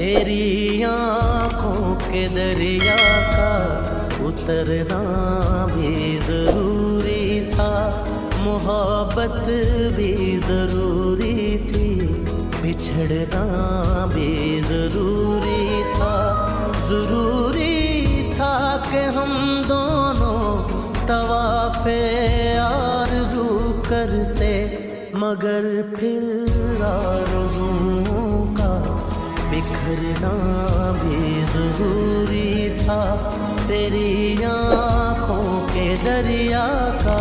तेरी आँखों के दरिया का उतरना भी जरूरी था, मोहब्बत भी जरूरी थी, बिछड़ना भी जरूरी था। जरूरी था कि हम दोनों तवाफ़े आरज़ू करते, मगर फिर आरज़ुओं का बिखरना भी जरूरी था। तेरी आँखों के दरिया का